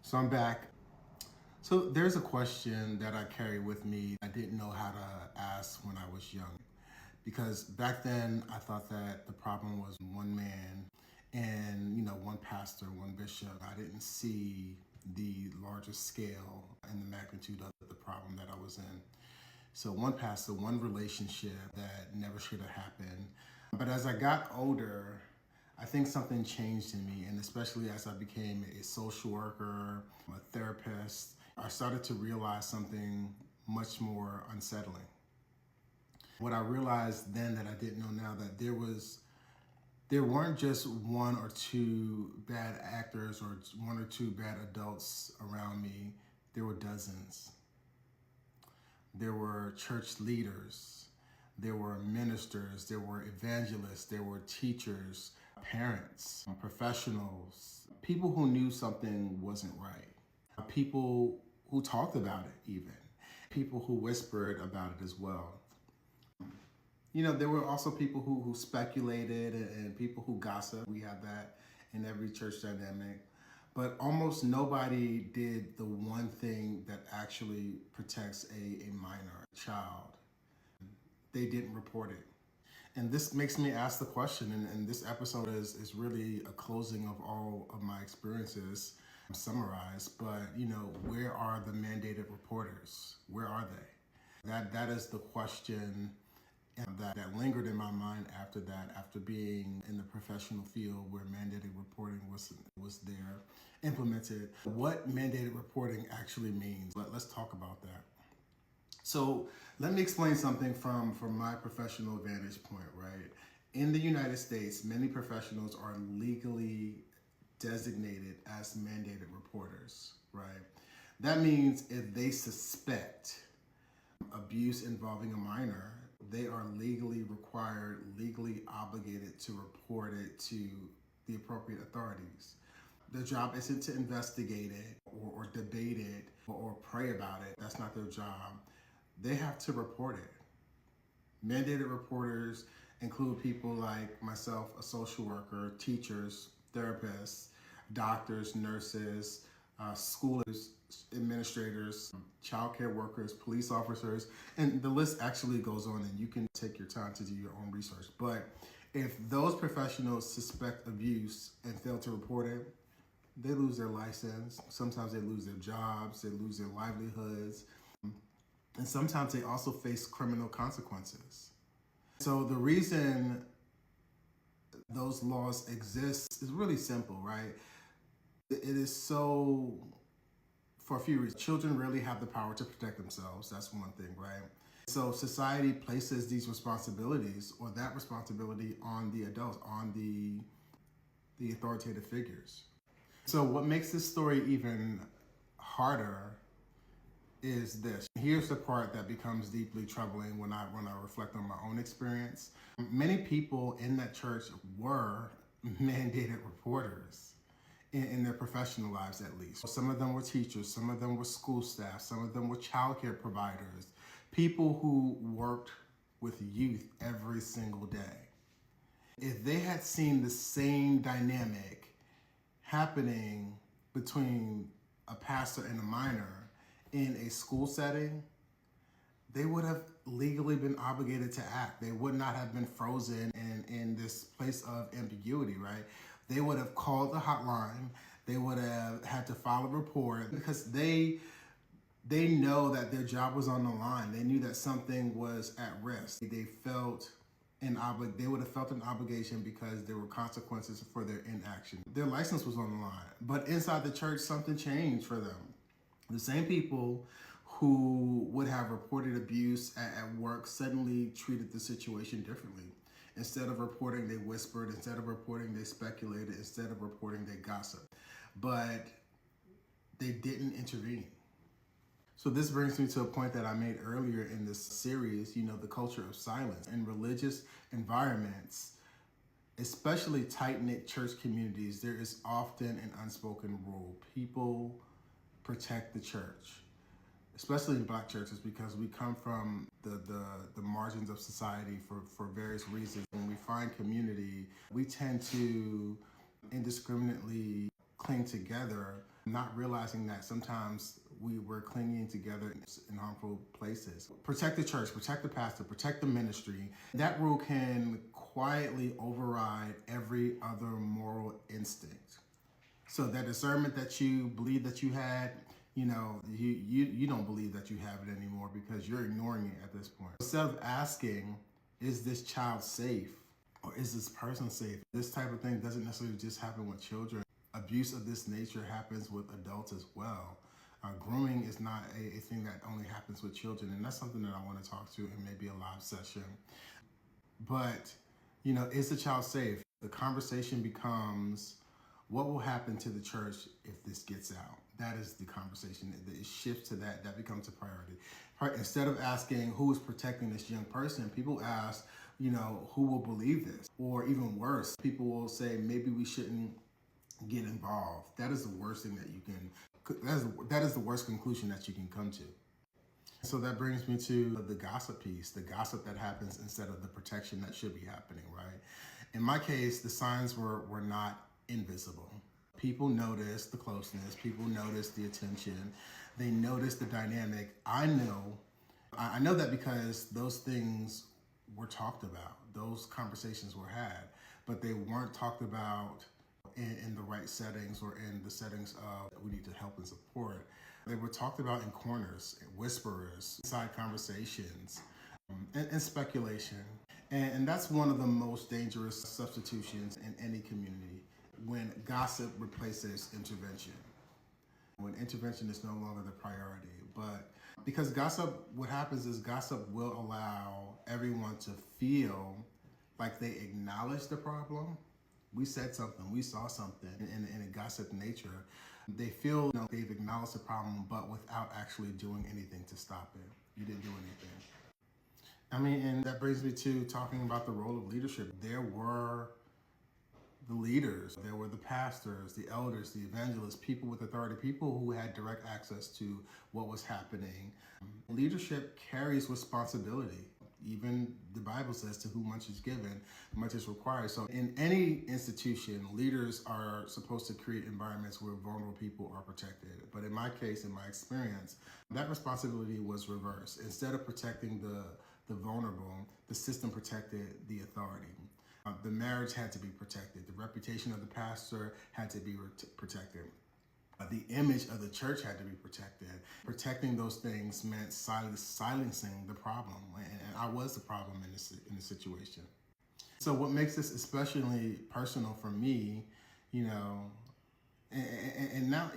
So I'm back. So there's a question that I carry with me I didn't know how to ask when I was young. Because back then I thought that the problem was one man and, one pastor, one bishop. I didn't see the larger scale and the magnitude of the problem that I was in. So one pastor, one relationship that never should have happened. But as I got older, I think something changed in me, and especially as I became a social worker, a therapist, I started to realize something much more unsettling. What I realized then that I didn't know now, that there weren't just one or two bad actors or one or two bad adults around me. There were dozens. There were church leaders, there were ministers, there were evangelists, there were teachers, parents, professionals, people who knew something wasn't right, people who talked about it even, people who whispered about it as well. There were also people who speculated and people who gossiped. We have that in every church dynamic. But almost nobody did the one thing that actually protects a minor child. They didn't report it. And this makes me ask the question, and this episode is really a closing of all of my experiences summarized, but where are the mandated reporters? Where are they? That is the question that lingered in my mind after that, after being in the professional field where mandated reporting was there, implemented. What mandated reporting actually means. Let's talk about that. So let me explain something from my professional vantage point, right? In the United States, many professionals are legally designated as mandated reporters, right? That means if they suspect abuse involving a minor, they are legally required, legally obligated to report it to the appropriate authorities. Their job isn't to investigate it or debate it or pray about it. That's not their job. They have to report it. Mandated reporters include people like myself, a social worker, teachers, therapists, doctors, nurses, schoolers, administrators, childcare workers, police officers, and the list actually goes on, and you can take your time to do your own research. But if those professionals suspect abuse and fail to report it, they lose their license. Sometimes they lose their jobs, they lose their livelihoods, and sometimes they also face criminal consequences. So the reason those laws exist is really simple, right? It is so, for a few reasons. Children really have the power to protect themselves. That's one thing, right? So society places these responsibilities or that responsibility on the adults, on the authoritative figures. So what makes this story even harder is this. Here's the part that becomes deeply troubling when I reflect on my own experience. Many people in that church were mandated reporters in their professional lives, at least. Some of them were teachers, some of them were school staff, some of them were childcare providers, people who worked with youth every single day. If they had seen the same dynamic happening between a pastor and a minor in a school setting, they would have legally been obligated to act. They would not have been frozen in this place of ambiguity, right? They would have called the hotline. They would have had to file a report because they know that their job was on the line. They knew that something was at risk. They would have felt an obligation because there were consequences for their inaction. Their license was on the line. But inside the church, something changed for them. The same people who would have reported abuse at work suddenly treated the situation differently. Instead of reporting, they whispered. Instead of reporting, they speculated. Instead of reporting, they gossiped. But they didn't intervene. So this brings me to a point that I made earlier in this series, the culture of silence. In religious environments, especially tight-knit church communities, there is often an unspoken rule. People protect the church, especially in Black churches, because we come from the margins of society for various reasons. When we find community, we tend to indiscriminately cling together, not realizing that sometimes we were clinging together in harmful places. Protect the church, protect the pastor, protect the ministry. That rule can quietly override every other moral instinct. So that discernment that you believe that you had, you don't believe that you have it anymore because you're ignoring it at this point. Instead of asking, is this child safe? Or is this person safe? This type of thing doesn't necessarily just happen with children. Abuse of this nature happens with adults as well. Grooming is not a thing that only happens with children, and that's something that I want to talk to in maybe a live session. But, is the child safe? The conversation becomes, what will happen to the church if this gets out? That is the conversation. It shifts to that. That becomes a priority. Instead of asking who is protecting this young person, people ask, who will believe this? Or even worse, people will say, maybe we shouldn't get involved. That is the worst thing that you can, that is the worst conclusion that you can come to. So that brings me to the gossip piece, the gossip that happens instead of the protection that should be happening, right? In my case, the signs were not invisible. People noticed the closeness, people noticed the attention, they noticed the dynamic. I know that because those things were talked about, those conversations were had, but they weren't talked about in the right settings or in the settings of we need to help and support. They were talked about in corners, whisperers, inside conversations, and speculation. And that's one of the most dangerous substitutions in any community, when gossip replaces intervention. When intervention is no longer the priority. But because what happens is gossip will allow everyone to feel like they acknowledge the problem. We said something, we saw something in a gossip nature. They feel they've acknowledged the problem, but without actually doing anything to stop it. You didn't do anything. And that brings me to talking about the role of leadership. There were the leaders, there were the pastors, the elders, the evangelists, people with authority, people who had direct access to what was happening. Leadership carries responsibility. Even the Bible says, to whom much is given, much is required. So in any institution, leaders are supposed to create environments where vulnerable people are protected. But in my case, in my experience, that responsibility was reversed. Instead of protecting the vulnerable, the system protected the authority. The marriage had to be protected. The reputation of the pastor had to be protected. The image of the church had to be protected. Protecting those things meant silencing the problem, and I was the problem in the situation. So what makes this especially personal for me, and now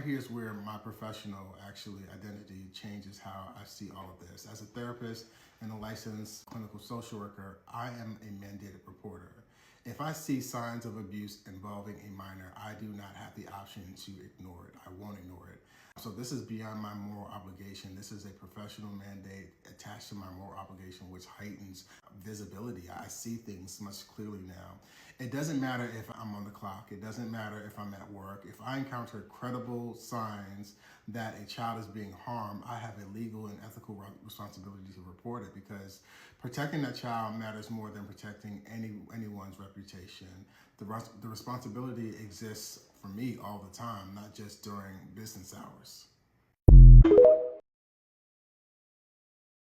here's where my professional identity changes how I see all of this. As a therapist and a licensed clinical social worker, I am a mandated reporter. If I see signs of abuse involving a minor, I do not have the option to ignore it. I won't ignore it. So this is beyond my moral obligation. This is a professional mandate attached to my moral obligation, which heightens visibility. I see things much clearly now. It doesn't matter if I'm on the clock. It doesn't matter if I'm at work. If I encounter credible signs that a child is being harmed, I have a legal and ethical responsibility to report it, because protecting that child matters more than protecting anyone's reputation. The responsibility exists for me all the time, not just during business hours.